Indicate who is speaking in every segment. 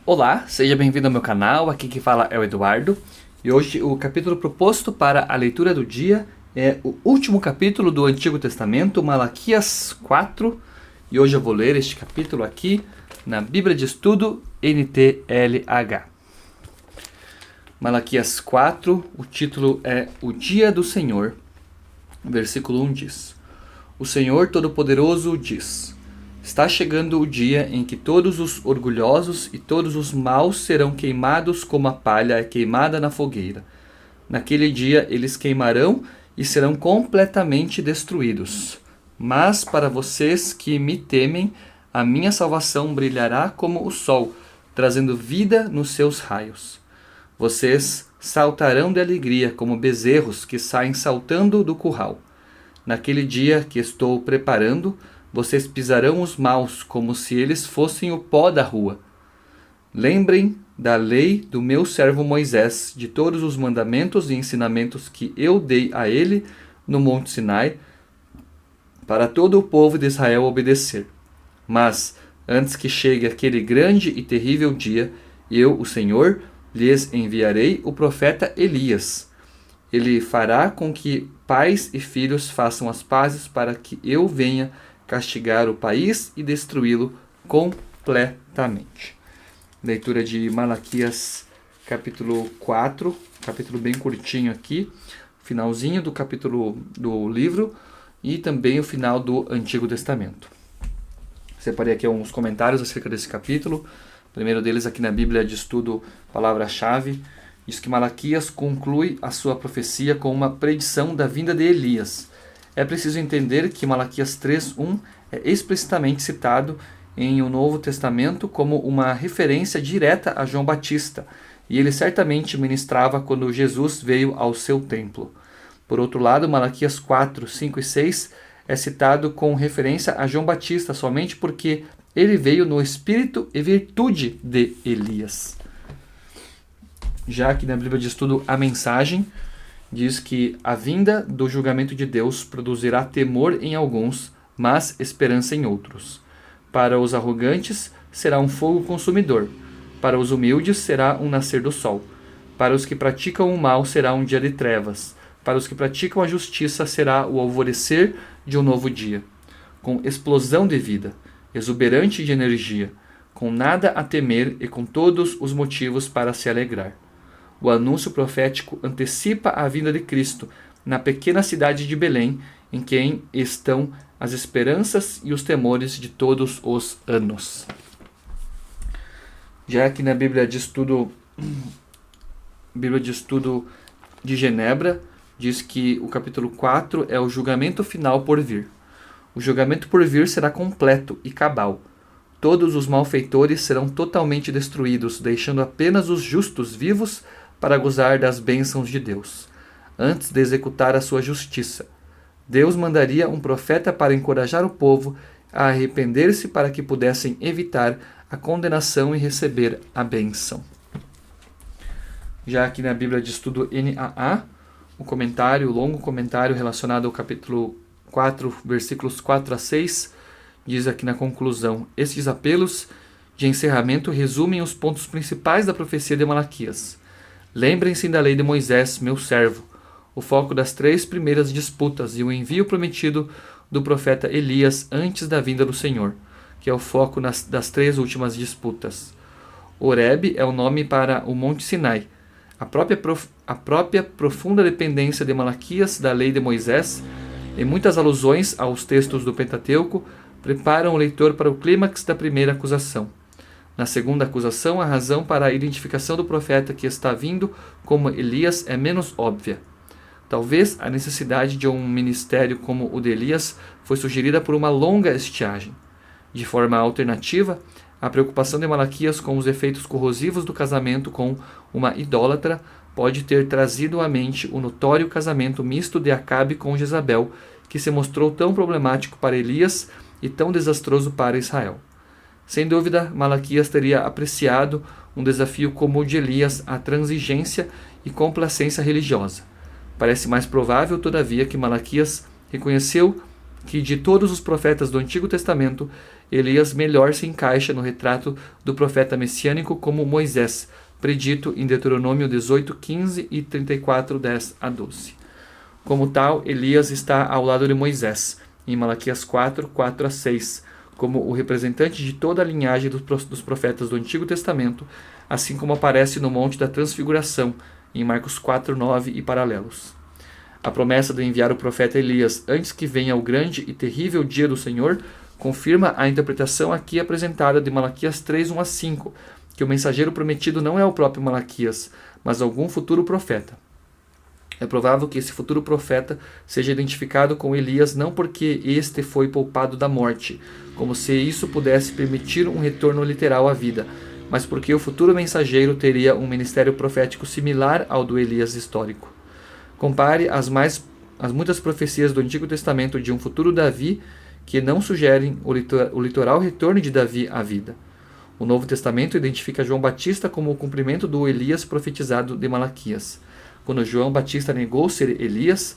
Speaker 1: Olá, seja bem-vindo ao meu canal, aqui quem fala é o Eduardo. E hoje o capítulo proposto para a leitura do dia é o último capítulo do Antigo Testamento, Malaquias 4. E hoje eu vou ler este capítulo aqui na Bíblia de Estudo NTLH. Malaquias 4, o título é O Dia do Senhor. Versículo 1 diz: O Senhor Todo-Poderoso diz: Está chegando o dia em que todos os orgulhosos e todos os maus serão queimados como a palha é queimada na fogueira. Naquele dia eles queimarão e serão completamente destruídos. Mas para vocês que me temem, a minha salvação brilhará como o sol, trazendo vida nos seus raios. Vocês saltarão de alegria como bezerros que saem saltando do curral. Naquele dia que estou preparando, vocês pisarão os maus como se eles fossem o pó da rua. Lembrem da lei do meu servo Moisés, de todos os mandamentos e ensinamentos que eu dei a ele no Monte Sinai, para todo o povo de Israel obedecer. Mas, antes que chegue aquele grande e terrível dia, eu, o Senhor, lhes enviarei o profeta Elias. Ele fará com que pais e filhos façam as pazes para que eu venha castigar o país e destruí-lo completamente. Leitura de Malaquias capítulo 4, capítulo bem curtinho aqui, finalzinho do capítulo do livro e também o final do Antigo Testamento. Separei aqui alguns comentários acerca desse capítulo. O primeiro deles aqui na Bíblia de Estudo, palavra-chave, diz que Malaquias conclui a sua profecia com uma predição da vinda de Elias. É preciso entender que Malaquias 3:1 é explicitamente citado em o Novo Testamento como uma referência direta a João Batista, e ele certamente ministrava quando Jesus veio ao seu templo. Por outro lado, Malaquias 4, 5 e 6 é citado com referência a João Batista somente porque ele veio no espírito e virtude de Elias. Já que na Bíblia de Estudo a mensagem diz que a vinda do julgamento de Deus produzirá temor em alguns, mas esperança em outros. Para os arrogantes será um fogo consumidor. Para os humildes será um nascer do sol. Para os que praticam o mal será um dia de trevas. Para os que praticam a justiça será o alvorecer de um novo dia. Com explosão de vida, exuberante de energia, com nada a temer e com todos os motivos para se alegrar. O anúncio profético antecipa a vinda de Cristo na pequena cidade de Belém, em quem estão as esperanças e os temores de todos os anos. Já aqui na Bíblia de Estudo de Genebra, diz que o capítulo 4 é o julgamento final por vir. O julgamento por vir será completo e cabal. Todos os malfeitores serão totalmente destruídos, deixando apenas os justos vivos para gozar das bênçãos de Deus. Antes de executar a sua justiça, Deus mandaria um profeta para encorajar o povo a arrepender-se para que pudessem evitar a condenação e receber a bênção. Já aqui na Bíblia de Estudo NAA, o longo comentário relacionado ao capítulo 4, versículos 4 a 6, diz aqui na conclusão: estes apelos de encerramento resumem os pontos principais da profecia de Malaquias. Lembrem-se da lei de Moisés, meu servo, o foco das 3 primeiras disputas e o envio prometido do profeta Elias antes da vinda do Senhor, que é o foco das 3 últimas disputas. Horebe é o nome para o Monte Sinai. A própria profunda dependência de Malaquias da lei de Moisés e muitas alusões aos textos do Pentateuco preparam o leitor para o clímax da primeira acusação. Na segunda acusação, a razão para a identificação do profeta que está vindo como Elias é menos óbvia. Talvez a necessidade de um ministério como o de Elias foi sugerida por uma longa estiagem. De forma alternativa, a preocupação de Malaquias com os efeitos corrosivos do casamento com uma idólatra pode ter trazido à mente o notório casamento misto de Acabe com Jezabel, que se mostrou tão problemático para Elias e tão desastroso para Israel. Sem dúvida, Malaquias teria apreciado um desafio como o de Elias à transigência e complacência religiosa. Parece mais provável, todavia, que Malaquias reconheceu que de todos os profetas do Antigo Testamento, Elias melhor se encaixa no retrato do profeta messiânico como Moisés, predito em Deuteronômio 18:15 e 34:10-12. Como tal, Elias está ao lado de Moisés, em Malaquias 4:4-6, como o representante de toda a linhagem dos profetas do Antigo Testamento, assim como aparece no Monte da Transfiguração, em Marcos 4:9 e paralelos. A promessa de enviar o profeta Elias antes que venha o grande e terrível dia do Senhor confirma a interpretação aqui apresentada de Malaquias 3:1-5, que o mensageiro prometido não é o próprio Malaquias, mas algum futuro profeta. É provável que esse futuro profeta seja identificado com Elias não porque este foi poupado da morte, como se isso pudesse permitir um retorno literal à vida, mas porque o futuro mensageiro teria um ministério profético similar ao do Elias histórico. Compare as muitas profecias do Antigo Testamento de um futuro Davi que não sugerem o literal retorno de Davi à vida. O Novo Testamento identifica João Batista como o cumprimento do Elias profetizado de Malaquias. Quando João Batista negou ser Elias,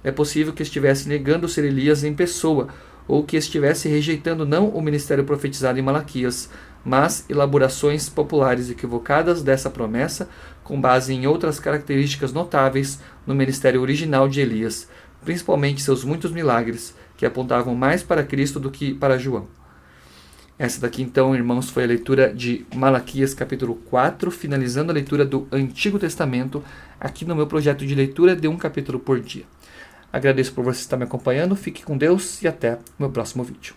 Speaker 1: é possível que estivesse negando ser Elias em pessoa, ou que estivesse rejeitando não o ministério profetizado em Malaquias, mas elaborações populares equivocadas dessa promessa, com base em outras características notáveis no ministério original de Elias, principalmente seus muitos milagres, que apontavam mais para Cristo do que para João. Essa daqui então, irmãos, foi a leitura de Malaquias capítulo 4, finalizando a leitura do Antigo Testamento, aqui no meu projeto de leitura de um capítulo por dia. Agradeço por você estar me acompanhando, fique com Deus e até o meu próximo vídeo.